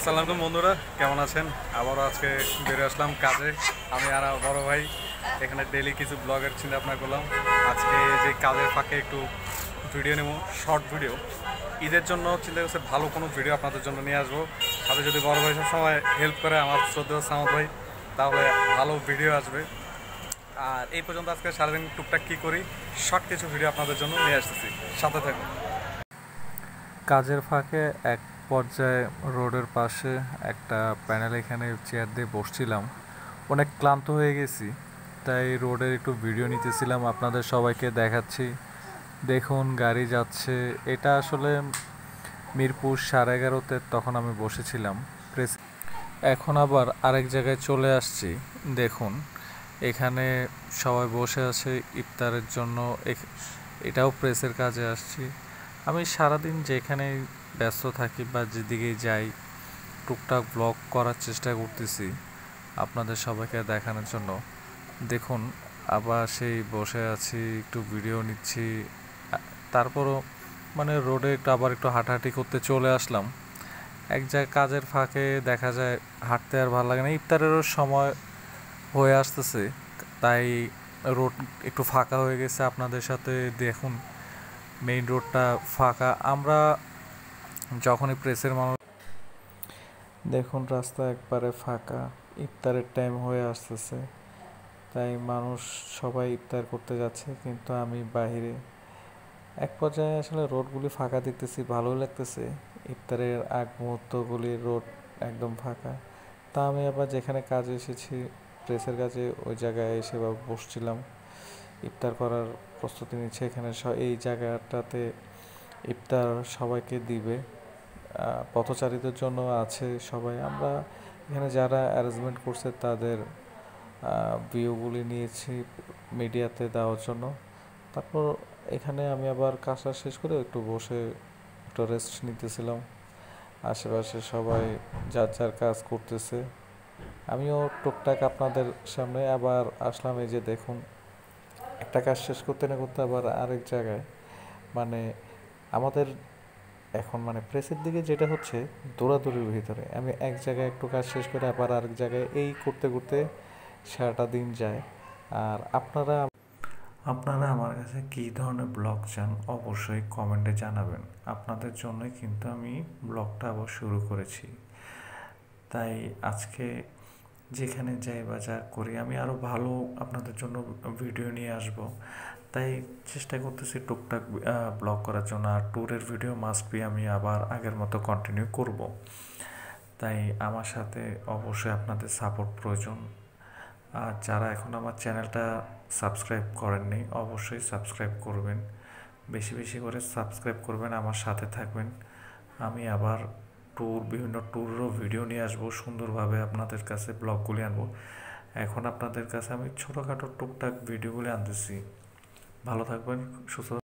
আসসালামু আলাইকুম বন্ধুরা, কেমন আছেন? আবারও আজকে বেরিয়ে আসলাম কাজে। আমি আর আমার বড় ভাই এখানে ডেইলি কিছু ব্লগের চিন্তা ভাবনা করলাম। আজকে যে কাজের ফাঁকে একটু ভিডিও নেব, শর্ট ভিডিও। ঈদের জন্য চিন্তা করছে ভালো কোনো ভিডিও আপনাদের জন্য নিয়ে আসবো। সাথে যদি বড় ভাই সবসময় হেল্প করে আমার শ্রদ্ধেয় সামত ভাই, তাহলে ভালো ভিডিও আসবে। আর এই পর্যন্ত আজকে সারাদিন টুকটাক কী করি, শর্ট কিছু ভিডিও আপনাদের জন্য নিয়ে আসতেছি, সাথে থাকুন। কাজের ফাঁকে এক পর্যায়ে রোডের পাশে একটা প্যানেল এখানে চেয়ার দিয়ে বসছিলাম। অনেক ক্লান্ত হয়ে গেছি, তাই রোডের একটু ভিডিও নিতেছিলাম, আপনাদের সবাইকে দেখাচ্ছি। দেখুন গাড়ি যাচ্ছে, এটা আসলে মিরপুর 11:30-তে তখন আমি বসেছিলাম প্রেস। এখন আবার আরেক জায়গায় চলে আসছি। দেখুন এখানে সবাই বসে আছে ইফতারের জন্য। এটাও প্রেসের কাজে আসছি। আমি সারাদিন যেখানে ব্যস্ত থাকি বা যেদিকেই যাই, টুকটাক ব্লগ করার চেষ্টা করতেছি আপনাদের সবাইকে দেখানোর জন্য। দেখুন আবার সেই বসে আছি, একটু ভিডিও নিচ্ছি। তারপরও মানে রোডে একটু হাঁটাহাঁটি করতে চলে আসলাম। এক জায়গায় কাজের ফাঁকে দেখা যায় হাঁটতে আর ভালো লাগে না। ইফতারেরও সময় হয়ে আসতেছে, তাই রোড একটু ফাঁকা হয়ে গেছে। আপনাদের সাথে দেখুন মেইন রোডটা ফাঁকা। আমরা যখনই প্রেসের মানুষ দেখুন রাস্তা একবারে ফাঁকা, ইফতারের টাইম হয়ে আসতেছে, তাই মানুষ সবাই ইফতার করতে যাচ্ছে, কিন্তু আমি বাহিরে। এক পর্যায়ে আসলে রোডগুলি ফাঁকা দেখতেছি, ভালোই লাগতেছে। ইফতারের আগ মুহূর্তগুলি রোড একদম ফাঁকা। তা আমি আবার যেখানে কাজে এসেছি প্রেসের কাজে, ওই জায়গায় এসে বসছিলাম, ইফতার করার প্রস্তুতি নিচ্ছে। এখানে এই জায়গাটাতে ইফতার সবাইকে দিবে, পথচারীদের জন্য আছে সবাই। আমরা এখানে যারা অ্যারেঞ্জমেন্ট করছে তাদের ভিউগুলি নিয়েছি মিডিয়াতে দেওয়ার জন্য। তারপর এখানে আমি আবার কাজটা শেষ করে একটু বসে একটু রেস্ট নিতেছিলাম। আশেপাশে সবাই যার যার কাজ করতেছে, আমিও টুকটাক আপনাদের সামনে আবার আসলাম। এই যে দেখুন একটা কাজ শেষ করতে না করতে আবার আরেক জায়গায়, মানে আমাদের এখন মানে প্রেসের দিকে যেটা হচ্ছে দৌড়াদৌড়ির ভিতরে, আমি এক জায়গায় একটু কাজ শেষ করে আবার আরেক জায়গায়, এই করতে করতে সারাটা দিন যায়। আর আপনারা আমার কাছে কী ধরনের ব্লগ চান অবশ্যই কমেন্টে জানাবেন। আপনাদের জন্যই কিন্তু আমি ব্লগটা আবার শুরু করেছি। তাই আজকে যেখানে যাই বা যা করি, আমি আরও ভালো আপনাদের জন্য ভিডিও নিয়ে আসব। তাই চেষ্টা করতেছি টুকটাক ব্লগ করার জন্য। আর ট্যুরের ভিডিও মাস্ট বি আমি আবার আগের মতো কন্টিনিউ করব। তাই আমার সাথে অবশ্যই আপনাদের সাপোর্ট প্রয়োজন। আর যারা এখন আমার চ্যানেলটা সাবস্ক্রাইব করেননি অবশ্যই সাবস্ক্রাইব করবেন, বেশি বেশি করে সাবস্ক্রাইব করবেন, আমার সাথে থাকবেন। আমি আবার বিভিন্ন ট্যুরেরও ভিডিও নিয়ে আসবো, সুন্দরভাবে আপনাদের কাছে ব্লগগুলি আনবো। এখন আপনাদের কাছে আমি ছোটোখাটো টুকটাক ভিডিওগুলি আনতেছি। ভালো থাকবেন, সুস্থ